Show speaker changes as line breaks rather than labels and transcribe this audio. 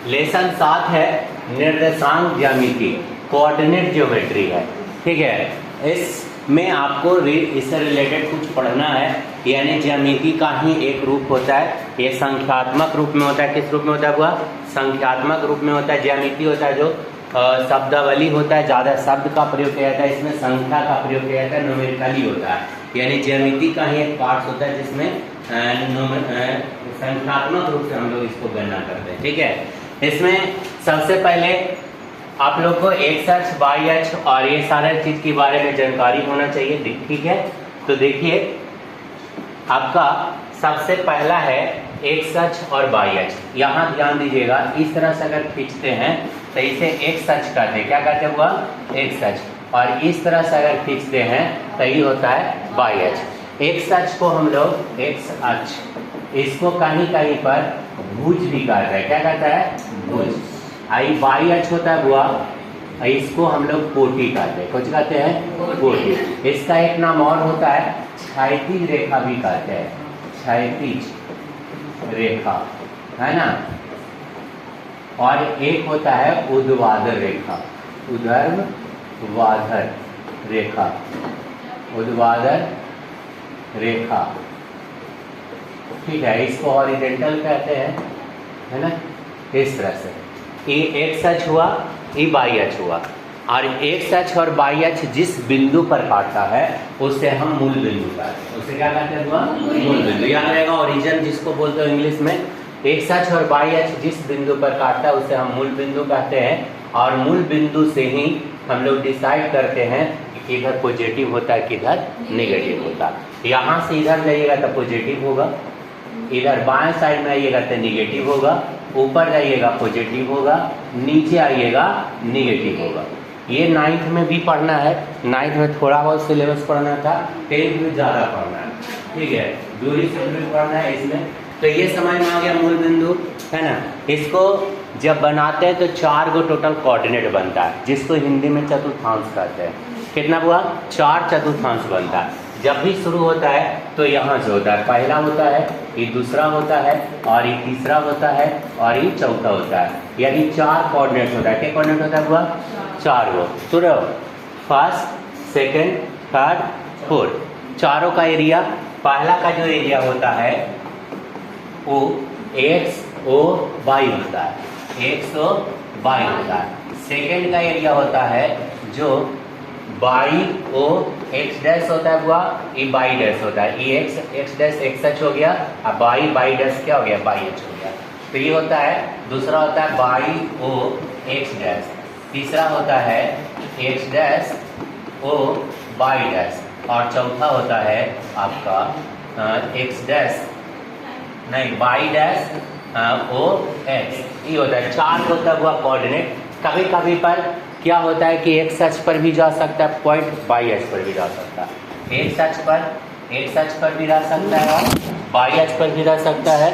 Lesson 7 है निर्देशांक ज्यामिति, कोऑर्डिनेट ज्योमेट्री है। ठीक है, इसमें आपको इससे रिलेटेड कुछ पढ़ना है, यानी ज्यामिति का ही एक रूप होता है, ये संख्यात्मक रूप में होता है। किस रूप में होता है हुआ? संख्यात्मक रूप में होता है। ज्यामिति होता है जो शब्दावली होता है, ज़्यादा शब्द का प्रयोग किया जाता है, इसमें संख्या का प्रयोग किया जाता है, न्यूमेरिकली होता है। यानी ज्यामिति का ही एक पार्ट होता है जिसमें संख्यात्मक रूप से हम लोग इसको गणना करते हैं। ठीक है, इसमें सबसे पहले आप लोग को एक्स अक्ष, वाई अक्ष और ये सारे चीज के बारे में जानकारी होना चाहिए। ठीक है, तो देखिए आपका सबसे पहला है एक्स अक्ष और वाई अक्ष। यहाँ ध्यान दीजिएगा, इस तरह से अगर खींचते हैं तो इसे एक्स अक्ष कहते हैं। क्या कहते हुआ? एक्स अक्ष। और इस तरह से अगर खींचते हैं तो ये होता है वाई अक्ष। एक्स अक्ष को हम लोग एक्स अक्ष, इसको कहीं कहीं पर भुज भी कहते हैं। क्या कहता है? भुज। आई वाई अक्ष होता है हुआ, इसको हम लोग कोटि कहते हैं। कुछ कहते हैं? कोटि। इसका एक नाम और होता है क्षैतिज रेखा भी कहते हैं, क्षैतिज रेखा, है ना। और एक होता है ऊर्ध्वाधर रेखा, ऊर्ध्वाधर रेखा, ऊर्ध्वाधर रेखा। ठीक है, इसको हॉरिजॉन्टल कहते हैं, है ना। इस तरह से ये एक्स अक्ष हुआ, ये वाई अक्ष हुआ। और एक्स अक्ष और वाई अक्ष जिस बिंदु पर काटता है उससे हम मूल बिंदु कहते हैं। उससे क्या कहते हैं? मूल बिंदु। याद रहेगा, ओरिजिन जिसको बोलते हैं इंग्लिश में। एक्स अक्ष और वाई अक्ष जिस बिंदु पर काटता है उसे हम मूल बिंदु कहते हैं। और मूल बिंदु से ही हम लोग डिसाइड करते हैं कि किधर पॉजिटिव होता है, किधर नेगेटिव होता है। यहाँ से इधर जाइएगा तो पॉजिटिव होगा, इधर बाएं साइड में आइएगा तो निगेटिव होगा, ऊपर जाइएगा पॉजिटिव होगा, नीचे आइएगा निगेटिव होगा। ये 9th में भी पढ़ना है, 9th में थोड़ा बहुत सिलेबस पढ़ना था, 10th में ज़्यादा पढ़ना है। ठीक है, दूरी से दूरी पढ़ना है इसमें। तो ये समझ में आ गया मूल बिंदु, है ना। इसको जब बनाते हैं तो 4 गो टोटल कोऑर्डिनेट बनता है, जिसको हिंदी में चतुर्थांश कहते हैं। कितना हुआ? 4 चतुर्थांश बनता है। जब भी शुरू होता है तो यहाँ से होता है, पहला होता है, ये दूसरा होता है, और ये तीसरा होता है, और ये चौथा होता है। यानी 4 कोऑर्डिनेट होता है। क्या कोऑर्डिनेट होता है हुआ? 4 गो। तो फर्स्ट, सेकेंड, थर्ड, फोर्थ, चारों का एरिया। पहला का जो एरिया होता है वो एक्स ओ वाई होता है, एक्स ओ वाई होता है। सेकेंड का एरिया होता है जो वाई ओ एक्स डैश होता है हुआ, ये वाई डैश होता है। ये एक्स डैश एक्स एच हो गया, अब वाई डैश क्या हो गया? वाई एच हो गया। तो ये होता है, दूसरा होता है वाई ओ एक्स डैश, तीसरा होता है X dash O Y dash, और चौथा होता है आपका एक्स डैश नहीं वाई डैश ओ एक्स। ये होता है 4 होता हुआ कोऑर्डिनेट। कभी कभी पर क्या होता है कि एक्स अक्ष पर भी जा सकता है पॉइंट, वाई अक्ष पर भी जा सकता है। एक्स अक्ष पर भी रह सकता है और वाई अक्ष पर भी रह सकता है,